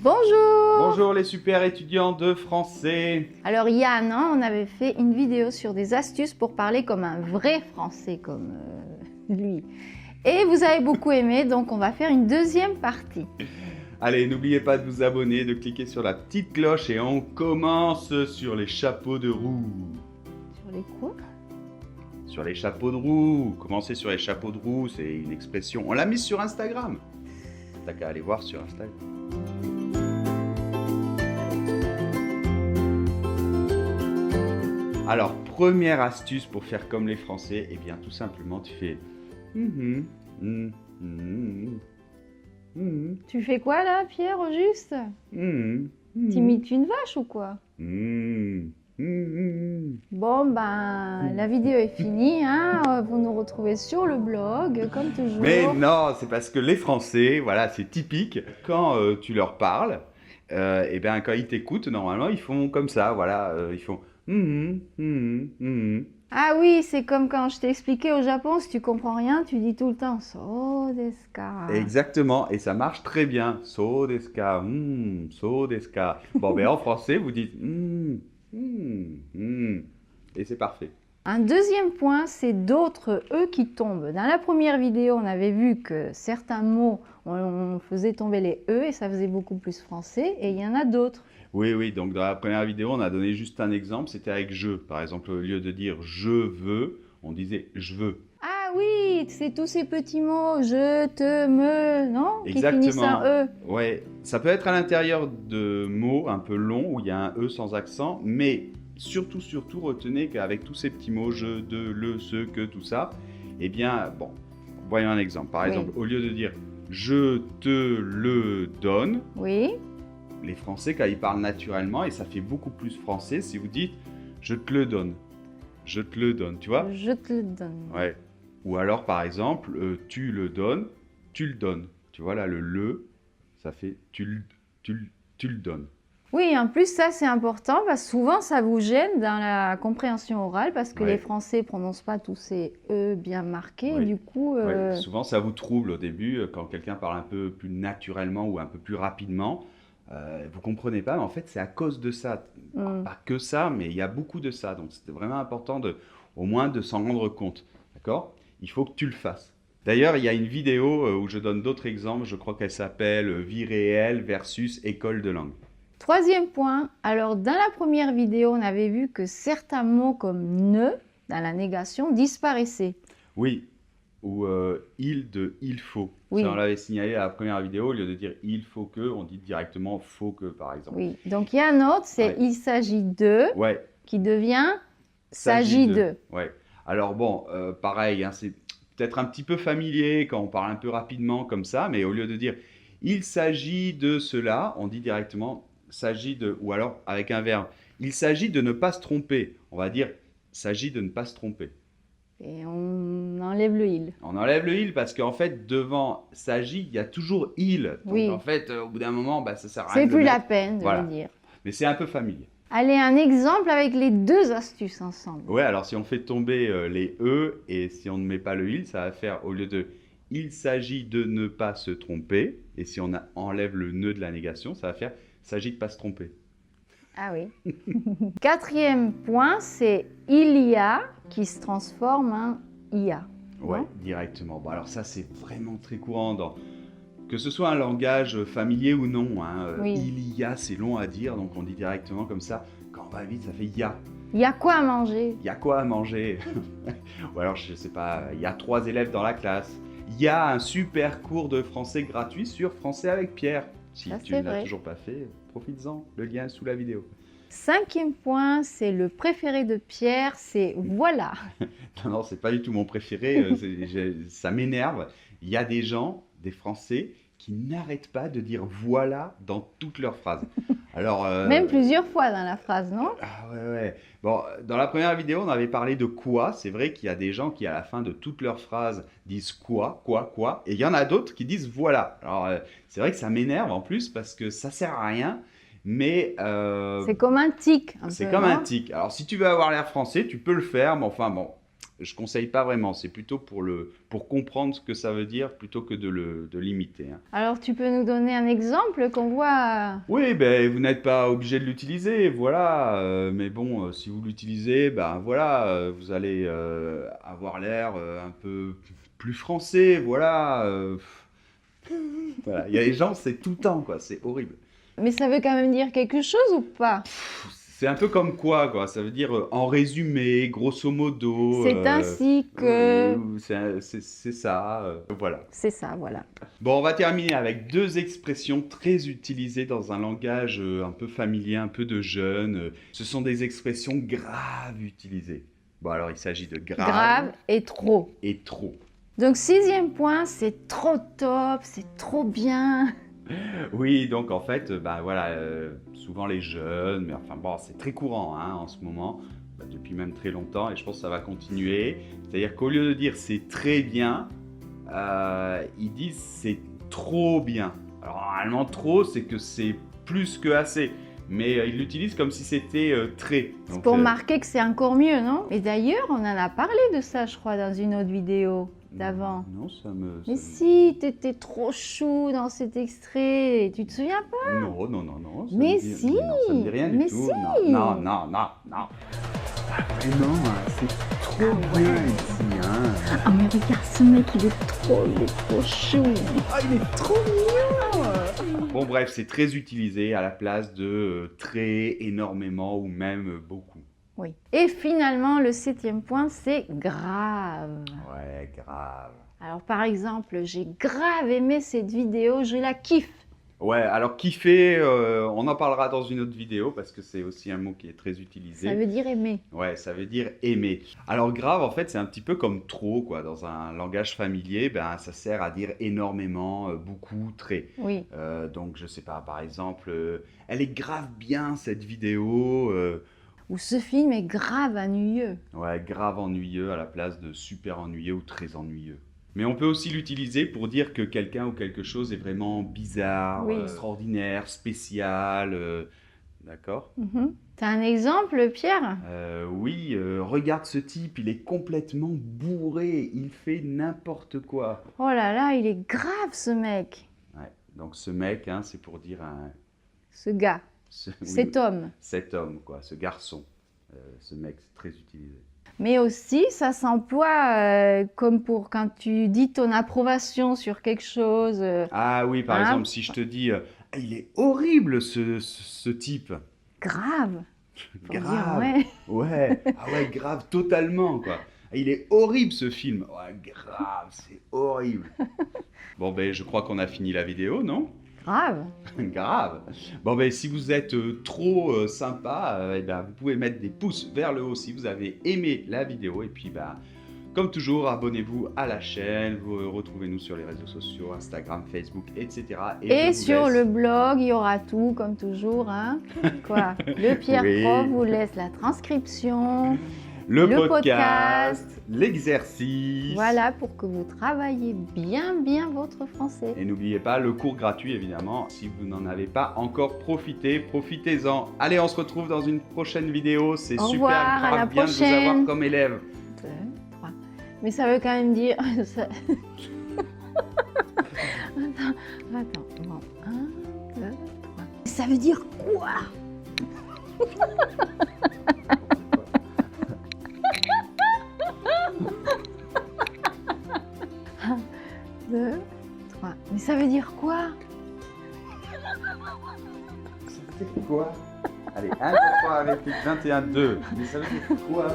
Bonjour! Bonjour les super étudiants de français. Alors il y a un an, on avait fait une vidéo sur des astuces pour parler comme un vrai français, comme lui. Et vous avez beaucoup aimé, donc on va faire une deuxième partie. Allez, n'oubliez pas de vous abonner, de cliquer sur la petite cloche et on commence sur les chapeaux de roue. Sur les quoi? Sur les chapeaux de roue. Commencer sur les chapeaux de roue, c'est une expression. On l'a mise sur Instagram. T'as qu'à aller voir sur Instagram. Alors, première astuce pour faire comme les Français, eh bien tout simplement tu fais Tu fais quoi là, Pierre, au juste? T'imites une vache ou quoi? Bon ben, la vidéo est finie, hein. Vous nous retrouvez sur le blog, comme toujours. Mais non, c'est parce que les Français, voilà, c'est typique, quand tu leur parles, et bien quand ils t'écoutent, normalement, ils font comme ça, voilà, ils font Ah oui, c'est comme quand je t'ai expliqué au Japon, si tu comprends rien, tu dis tout le temps so desu ka. Exactement, et ça marche très bien. So desu ka, so desu ka. Bon, ben en français, vous dites et c'est parfait. Un deuxième point, c'est d'autres E qui tombent. Dans la première vidéo, on avait vu que certains mots, on faisait tomber les E et ça faisait beaucoup plus français, et il y en a d'autres. Oui, donc dans la première vidéo, on a donné juste un exemple, c'était avec je. Par exemple, au lieu de dire je veux, on disait je veux. Ah oui, c'est tous ces petits mots, je, te, me, non? Exactement. Qui finissent en E. Ouais, ça peut être à l'intérieur de mots un peu longs où il y a un E sans accent, mais surtout, retenez qu'avec tous ces petits mots, je, de, le, ce, que, tout ça, eh bien, bon, voyons un exemple. Par exemple, au lieu de dire je te le donne, oui. Les Français, quand ils parlent naturellement, et ça fait beaucoup plus français si vous dites je te le donne. Je te le donne, tu vois? Je te le donne. Ouais. Ou alors, par exemple, tu le donnes, tu le donnes. Tu vois, là, le, ça fait tu le donnes. Oui, en plus, ça, c'est important parce que souvent, ça vous gêne dans la compréhension orale parce que les Français ne prononcent pas tous ces E bien marqués. Et du coup, souvent, ça vous trouble au début quand quelqu'un parle un peu plus naturellement ou un peu plus rapidement. Vous comprenez pas, mais en fait, c'est à cause de ça. Pas que ça, mais il y a beaucoup de ça. Donc, c'était vraiment important au moins de s'en rendre compte. D'accord? Il faut que tu le fasses. D'ailleurs, il y a une vidéo où je donne d'autres exemples. Je crois qu'elle s'appelle Vie réelle versus école de langue. Troisième point. Alors, dans la première vidéo, on avait vu que certains mots comme ne, dans la négation, disparaissaient. Oui. Ou il de il faut. Oui. Ça, on l'avait signalé à la première vidéo, au lieu de dire il faut que, on dit directement faut que, par exemple. Oui, donc il y a un autre, c'est il s'agit de, qui devient s'agit de. Ouais. Alors bon, pareil, hein, c'est peut-être un petit peu familier quand on parle un peu rapidement comme ça, mais au lieu de dire il s'agit de cela, on dit directement s'agit de, ou alors avec un verbe, il s'agit de ne pas se tromper. On va dire s'agit de ne pas se tromper. Et on enlève le il. On enlève le il parce qu'en fait, devant s'agit, il y a toujours il. Donc en fait, au bout d'un moment, ça sert à rien. C'est plus la peine de le dire. Mais c'est un peu familier. Allez, un exemple avec les deux astuces ensemble. Ouais, alors si on fait tomber les e et si on ne met pas le il, ça va faire au lieu de il s'agit de ne pas se tromper. Et si on enlève le ne de la négation, ça va faire s'agit de pas se tromper. Ah oui. Quatrième point, c'est il y a qui se transforme en ia. Ouais, directement. Bon, alors ça, c'est vraiment très courant que ce soit un langage familier ou non. Hein, il y a, c'est long à dire, donc on dit directement comme ça. Quand on va vite, ça fait il y a. Il y a quoi à manger? Il y a quoi à manger? Ou alors, je sais pas, il y a 3 élèves dans la classe. Il y a un super cours de français gratuit sur Français avec Pierre. Si tu ne l'as toujours pas fait, profites-en, le lien est sous la vidéo. Cinquième point, c'est le préféré de Pierre, c'est voilà. Non, c'est pas du tout mon préféré, ça m'énerve. Il y a des gens, des Français, qui n'arrêtent pas de dire voilà dans toutes leurs phrases. Alors, même plusieurs fois dans la phrase, non? Ah ouais. Bon, dans la première vidéo, on avait parlé de quoi. C'est vrai qu'il y a des gens qui, à la fin de toutes leurs phrases, disent quoi. Et il y en a d'autres qui disent voilà. Alors, c'est vrai que ça m'énerve en plus parce que ça sert à rien. Mais c'est comme un tic. C'est comme un tic. Alors, si tu veux avoir l'air français, tu peux le faire. Mais enfin, bon, je conseille pas vraiment. C'est plutôt pour comprendre ce que ça veut dire plutôt que de l'imiter, hein. Alors, tu peux nous donner un exemple qu'on voit? Oui, ben, vous n'êtes pas obligé de l'utiliser, voilà. Mais bon, si vous l'utilisez, ben voilà, vous allez avoir l'air un peu plus français, voilà. Voilà. Il y a des gens, c'est tout le temps, quoi. C'est horrible. Mais ça veut quand même dire quelque chose ou pas? C'est un peu comme quoi. Ça veut dire en résumé, grosso modo. C'est ainsi que... C'est ça, voilà. C'est ça, voilà. Bon, on va terminer avec deux expressions très utilisées dans un langage un peu familier, un peu de jeunes. Ce sont des expressions graves utilisées. Bon, alors il s'agit de grave, Grave et trop. et trop. Donc, 6e point, c'est trop top, c'est trop bien. Oui, donc en fait, bah voilà, souvent les jeunes, mais enfin bon, c'est très courant hein, en ce moment, bah, depuis même très longtemps, et je pense que ça va continuer. C'est-à-dire qu'au lieu de dire c'est très bien, ils disent c'est trop bien. Alors normalement trop, c'est que c'est plus que assez, mais ils l'utilisent comme si c'était très. C'est Donc, pour marquer que c'est encore mieux, non? Et d'ailleurs, on en a parlé de ça, je crois, dans une autre vidéo d'avant. Non, ça me. Mais si, t'étais trop chou dans cet extrait, tu te souviens pas? Non, non, non, non. Mais non, si, ça me dit rien du mais tout. si. Non, non, non, non, non. Ah, vraiment, c'est trop bien ici, hein. Ah mais regarde ce mec, il est trop chou. Ah, il est trop mignon. Bon, bref, c'est très utilisé à la place de très, énormément ou même beaucoup. Oui. Et finalement, le 7e point, c'est grave. Ouais, grave. Alors par exemple, j'ai grave aimé cette vidéo, je la kiffe. Ouais, alors kiffer, on en parlera dans une autre vidéo parce que c'est aussi un mot qui est très utilisé. Ça veut dire aimer. Ouais, ça veut dire aimer. Alors grave, en fait, c'est un petit peu comme trop, quoi. Dans un langage familier, ben, ça sert à dire énormément, beaucoup, très. Oui. Donc, je sais pas, par exemple, elle est grave bien cette vidéo. Ou ce film est grave ennuyeux. Ouais, grave ennuyeux à la place de super ennuyeux ou très ennuyeux. Mais on peut aussi l'utiliser pour dire que quelqu'un ou quelque chose est vraiment bizarre, Oui. extraordinaire, spécial. D'accord? T'as un exemple, Pierre? Oui, regarde ce type, il est complètement bourré, il fait n'importe quoi. Oh là là, il est grave ce mec. Ouais, donc ce mec, hein, c'est pour dire un... Ce gars, oui, cet homme. cet homme, quoi, ce garçon. Ce mec, c'est très utilisé. Mais aussi, ça s'emploie comme pour quand tu dis ton approbation sur quelque chose. Ah oui, par Hein? exemple, si je te dis ah, il est horrible ce type. Grave. Faut dire, Grave. ouais. Ouais. Ah ouais, grave, totalement, quoi. Ah, il est horrible ce film. Ouais, grave, c'est horrible. Bon, ben, je crois qu'on a fini la vidéo, non? Grave. Grave. Bon, ben, si vous êtes trop sympa, eh ben, vous pouvez mettre des pouces vers le haut si vous avez aimé la vidéo. Et puis, ben, comme toujours, abonnez-vous à la chaîne. Vous retrouvez-nous sur les réseaux sociaux, Instagram, Facebook, etc. Et je vous sur laisse- le blog, il y aura tout, comme toujours. Hein. Quoi? Le Pierre Oui. Prof vous laisse la transcription. le le podcast, l'exercice. Voilà, pour que vous travaillez bien votre français. Et n'oubliez pas le cours gratuit, évidemment. Si vous n'en avez pas encore profité, profitez-en. Allez, on se retrouve dans une prochaine vidéo. C'est Au super revoir, à la grave bien de vous prochaine. avoir comme élève. 2, 3. Mais ça veut quand même dire... ça- Attends. Bon. 1, 2, 3. Ça veut dire quoi? 1, 2, 3. Mais ça veut dire quoi? Ça veut dire quoi? Allez, 1, 2, 3 avec 21, 2. Mais ça veut dire quoi?